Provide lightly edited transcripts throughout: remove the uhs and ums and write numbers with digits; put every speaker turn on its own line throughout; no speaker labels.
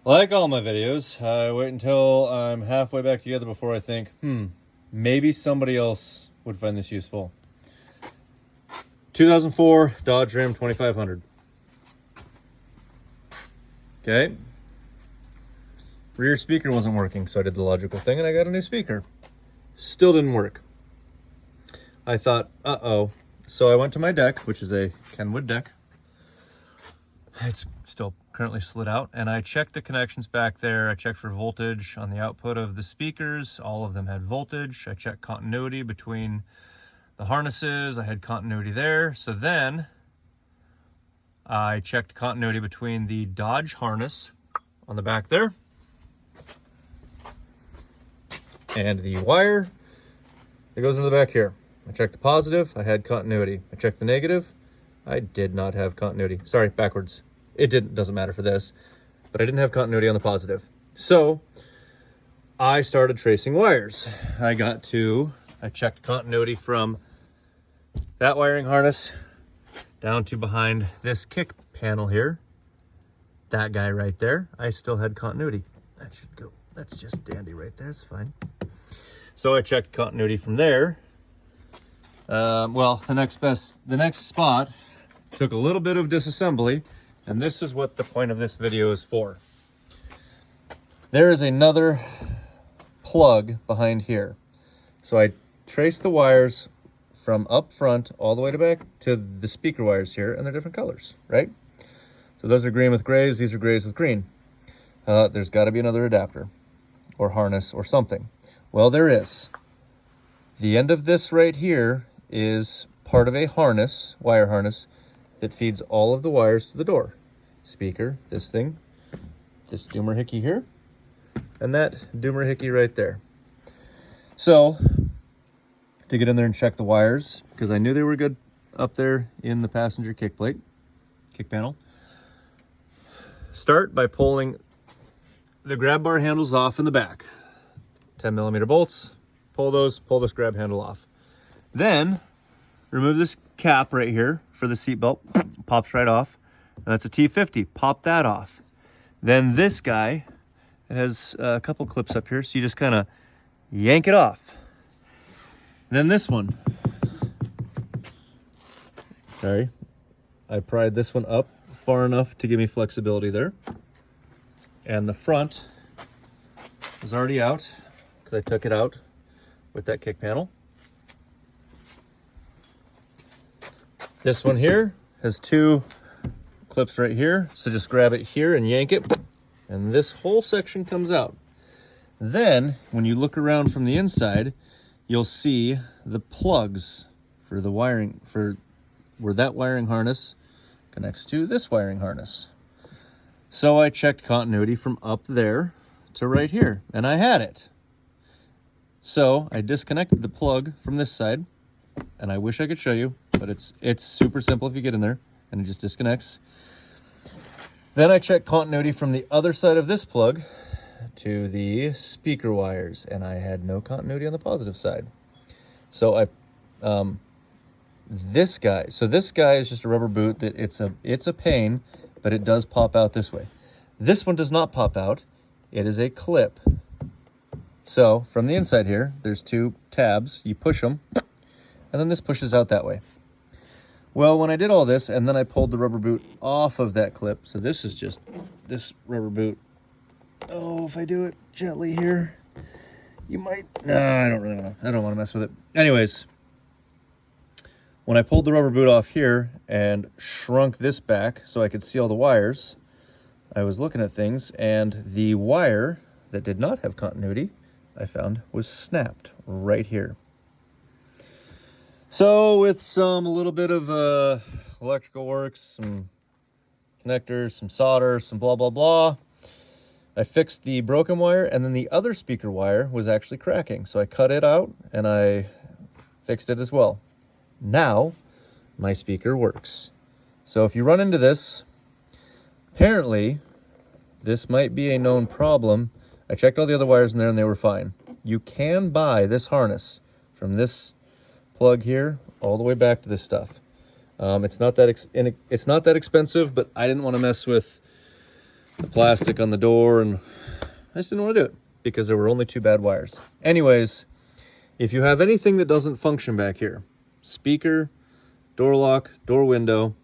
Like all my videos, I wait until I'm halfway back together before I think, maybe somebody else would find this useful. 2004 Dodge Ram 2500. Okay. Rear speaker wasn't working, so I did the logical thing and I got a new speaker. Still didn't work. I thought, uh-oh. So I went to my deck, which is a Kenwood deck. It's still currently slid out, and I checked the connections back there. I checked for voltage on the output of the speakers. All of them had voltage. I checked continuity between the harnesses. I had continuity there. So then I checked continuity between the Dodge harness on the back there and the wire that goes into the back here. I checked the positive. I had continuity. I checked the negative. I did not have continuity. Sorry, backwards. Doesn't matter for this, but I didn't have continuity on the positive. So I started tracing wires. I checked continuity from that wiring harness down to behind this kick panel here. That guy right there, I still had continuity. That should go, that's just dandy right there, it's fine. So I checked continuity from there. Well, the next spot took a little bit of disassembly, and this is what the point of this video is for. There is another plug behind here. So I traced the wires from up front all the way to back to the speaker wires here, and they're different colors, right? So those are green with grays, these are grays with green. There's got to be another adapter or harness or something. Well, there is. The end of this right here is part of a harness, wire harness, that feeds all of the wires to the door. Speaker, this thing, this doomerhickey here, and that doomerhickey right there. So, to get in there and check the wires, because I knew they were good up there in the passenger kick panel, start by pulling the grab bar handles off in the back. 10mm bolts, pull this grab handle off. Then, remove this cap right here for the seat belt, pops right off. And that's a T50, pop that off. Then this guy, it has a couple clips up here, so you just kind of yank it off. Then this one. Sorry, I pried this one up far enough to give me flexibility there. And the front is already out, because I took it out with that kick panel. This one here has two clips right here, so just grab it here and yank it, and this whole section comes out. Then, when you look around from the inside, you'll see the plugs for the wiring, for where that wiring harness connects to this wiring harness. So I checked continuity from up there to right here, and I had it. So I disconnected the plug from this side, and I wish I could show you, but it's super simple if you get in there, and it just disconnects. Then I checked continuity from the other side of this plug to the speaker wires, and I had no continuity on the positive side. So this guy is just a rubber boot that it's a pain, but it does pop out this way. This one does not pop out. It is a clip. So from the inside here, there's two tabs. You push them, and then this pushes out that way. Well, when I did all this, and then I pulled the rubber boot off of that clip, so this is just this rubber boot. Oh, if I do it gently here, you might... No, I don't really want to. I don't want to mess with it. Anyways, when I pulled the rubber boot off here and shrunk this back so I could see all the wires, I was looking at things, and the wire that did not have continuity, I found, was snapped right here. So with a little bit of electrical work, some connectors, some solder, some blah, blah, blah, I fixed the broken wire, and then the other speaker wire was actually cracking. So I cut it out and I fixed it as well. Now my speaker works. So if you run into this, apparently this might be a known problem. I checked all the other wires in there and they were fine. You can buy this harness from this plug here all the way back to this stuff. It's not that expensive, but I didn't want to mess with the plastic on the door, and I just didn't want to do it because there were only 2 bad wires. Anyways, if you have anything that doesn't function back here, speaker, door lock, door window,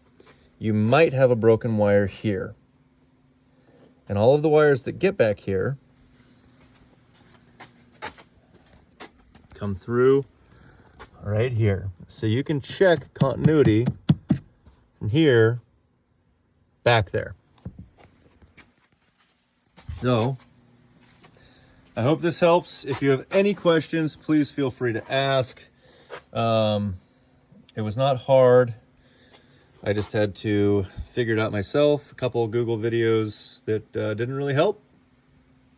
you might have a broken wire here. And all of the wires that get back here come through right here. So you can check continuity from here back there. So I hope this helps. If you have any questions, please feel free to ask. It was not hard. I just had to figure it out myself. A couple of Google videos that didn't really help.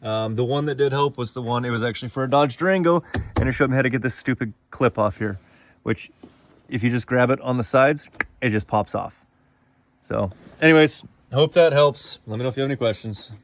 The one that did help was the one, it was actually for a Dodge Durango, and it showed me how to get this stupid clip off here, which if you just grab it on the sides, it just pops off. So anyways, I hope that helps. Let me know if you have any questions.